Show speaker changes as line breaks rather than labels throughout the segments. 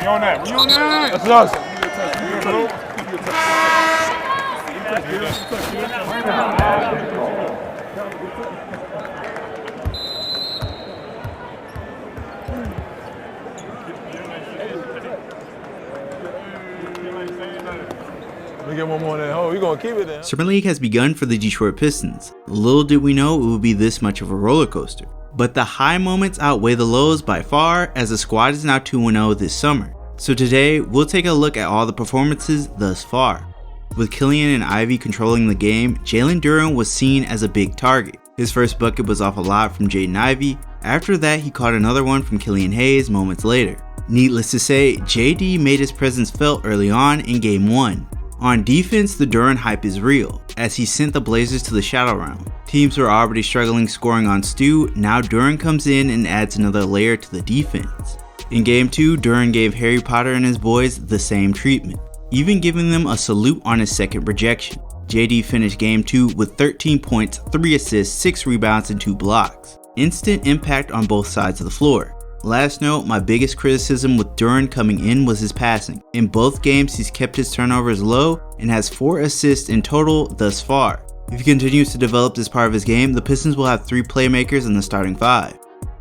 We on that. That's us. Let me get one more in that hole. We're going to keep it there.
Summer League has begun for the Detroit Pistons. Little did we know it would be this much of a roller coaster. But the high moments outweigh the lows by far, as the squad is now 2-0 this summer. So today, we'll take a look at all the performances thus far. With Killian and Ivy controlling the game, Jalen Duren was seen as a big target. His first bucket was off a lot from Jayden Ivy. After that, he caught another one from Killian Hayes moments later. Needless to say, JD made his presence felt early on in Game 1. On defense, the Duren hype is real, as he sent the Blazers to the shadow round. Teams were already struggling scoring on Stu, now Duren comes in and adds another layer to the defense. In Game 2, Duren gave Harry Potter and his boys the same treatment, even giving them a salute on his second rejection. JD finished Game 2 with 13 points, 3 assists, 6 rebounds, and 2 blocks. Instant impact on both sides of the floor. Last note, my biggest criticism with Duren coming in was his passing. In both games, he's kept his turnovers low and has 4 assists in total thus far. If he continues to develop this part of his game, the Pistons will have 3 playmakers in the starting 5.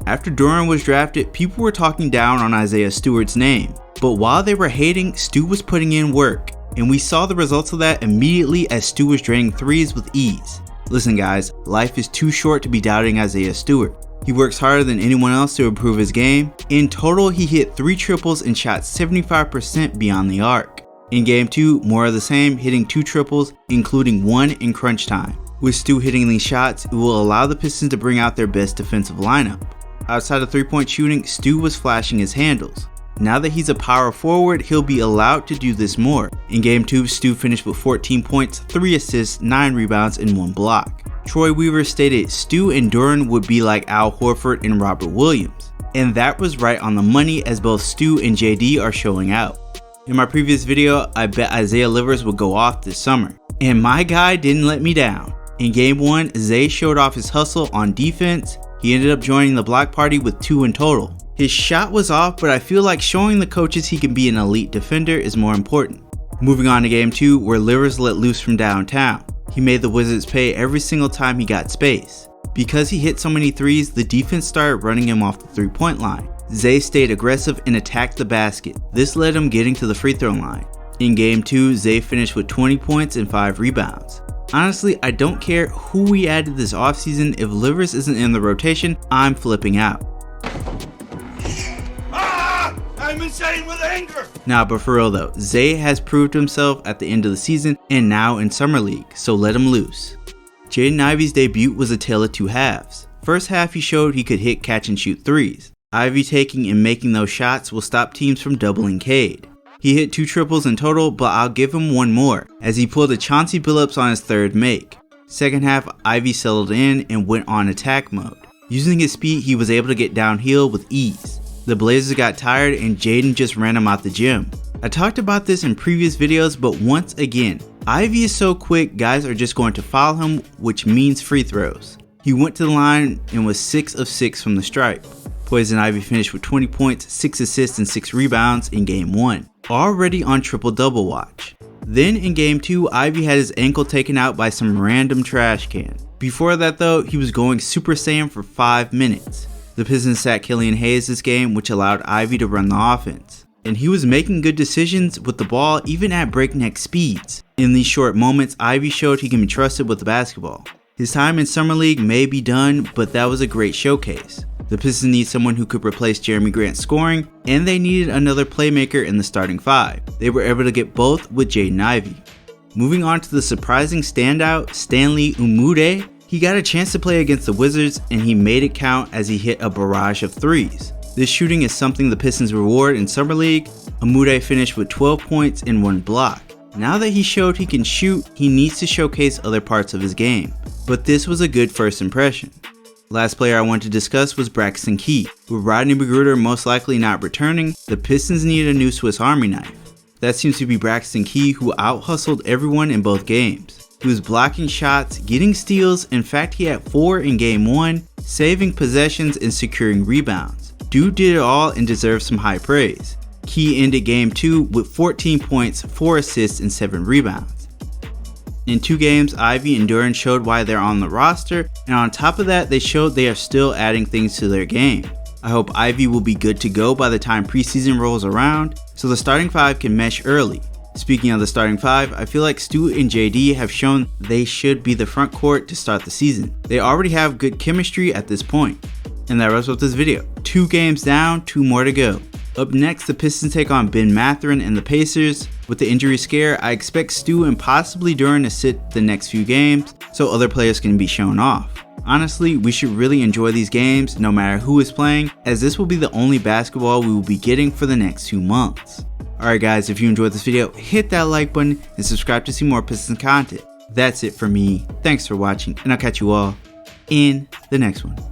After Duren was drafted, people were talking down on Isaiah Stewart's name. But while they were hating, Stu was putting in work. And we saw the results of that immediately as Stu was draining threes with ease. Listen guys, life is too short to be doubting Isaiah Stewart. He works harder than anyone else to improve his game. In total, he hit 3 triples and shot 75% beyond the arc. In Game 2, more of the same, hitting 2 triples, including 1 in crunch time. With Stu hitting these shots, it will allow the Pistons to bring out their best defensive lineup. Outside of 3-point shooting, Stu was flashing his handles. Now that he's a power forward, he'll be allowed to do this more. In Game 2, Stu finished with 14 points, 3 assists, 9 rebounds, and 1 block. Troy Weaver stated Stu and Duren would be like Al Horford and Robert Williams. And that was right on the money, as both Stu and JD are showing out. In my previous video, I bet Isaiah Livers would go off this summer. And my guy didn't let me down. In Game 1, Zay showed off his hustle on defense. He ended up joining the block party with 2 in total. His shot was off, but I feel like showing the coaches he can be an elite defender is more important. Moving on to Game 2, where Livers let loose from downtown. He made the Wizards pay every single time he got space. Because he hit so many threes, the defense started running him off the 3-point line. Zay stayed aggressive and attacked the basket. This led him getting to the free throw line. In Game 2, Zay finished with 20 points and 5 rebounds. Honestly, I don't care who we added this offseason. If Livers isn't in the rotation, I'm flipping out.
I'm insane with anger.
Nah, but for real though, Zay has proved himself at the end of the season and now in Summer League, so let him loose. Jayden Ivy's debut was a tale of 2 halves. First half he showed he could hit, catch, and shoot threes. Ivy taking and making those shots will stop teams from doubling Cade. He hit 2 triples in total, but I'll give him 1 more, as he pulled a Chauncey Billups on his 3rd make. Second half, Ivy settled in and went on attack mode. Using his speed, he was able to get downhill with ease. The Blazers got tired and Jaden just ran him out the gym. I talked about this in previous videos, but once again, Ivy is so quick, guys are just going to foul him, which means free throws. He went to the line and was 6 of 6 from the stripe. Poison Ivy finished with 20 points, 6 assists, and 6 rebounds in Game 1, already on triple-double watch. Then in Game 2, Ivy had his ankle taken out by some random trash can. Before that though, he was going Super Saiyan for 5 minutes. The Pistons sat Killian Hayes this game, which allowed Ivy to run the offense. And he was making good decisions with the ball even at breakneck speeds. In these short moments, Ivy showed he can be trusted with the basketball. His time in Summer League may be done, but that was a great showcase. The Pistons need someone who could replace Jeremy Grant's scoring, and they needed another playmaker in the starting 5. They were able to get both with Jayden Ivy. Moving on to the surprising standout, Stanley Umude. He got a chance to play against the Wizards and he made it count as he hit a barrage of threes. This shooting is something the Pistons reward in Summer League. Umude finished with 12 points and 1 block. Now that he showed he can shoot, he needs to showcase other parts of his game. But this was a good first impression. Last player I want to discuss was Braxton Key. With Rodney McGruder most likely not returning, the Pistons needed a new Swiss Army knife. That seems to be Braxton Key, who out-hustled everyone in both games. He was blocking shots, getting steals, in fact he had 4 in Game 1, saving possessions and securing rebounds. Dude did it all and deserves some high praise. Key ended game 2 with 14 points, 4 assists, and 7 rebounds. In 2 games, Ivey and Duren showed why they're on the roster, and on top of that, they showed they are still adding things to their game. I hope Ivey will be good to go by the time preseason rolls around, so the starting 5 can mesh early. Speaking of the starting 5, I feel like Stewart and JD have shown they should be the front court to start the season. They already have good chemistry at this point. And that wraps up this video. 2 games down, 2 more to go. Up next, the Pistons take on Ben Mathurin and the Pacers. With the injury scare, I expect Stu and possibly Duren to sit the next few games so other players can be shown off. Honestly, we should really enjoy these games no matter who is playing, as this will be the only basketball we will be getting for the next 2 months. Alright guys, if you enjoyed this video, hit that like button and subscribe to see more Pistons content. That's it for me. Thanks for watching, and I'll catch you all in the next one.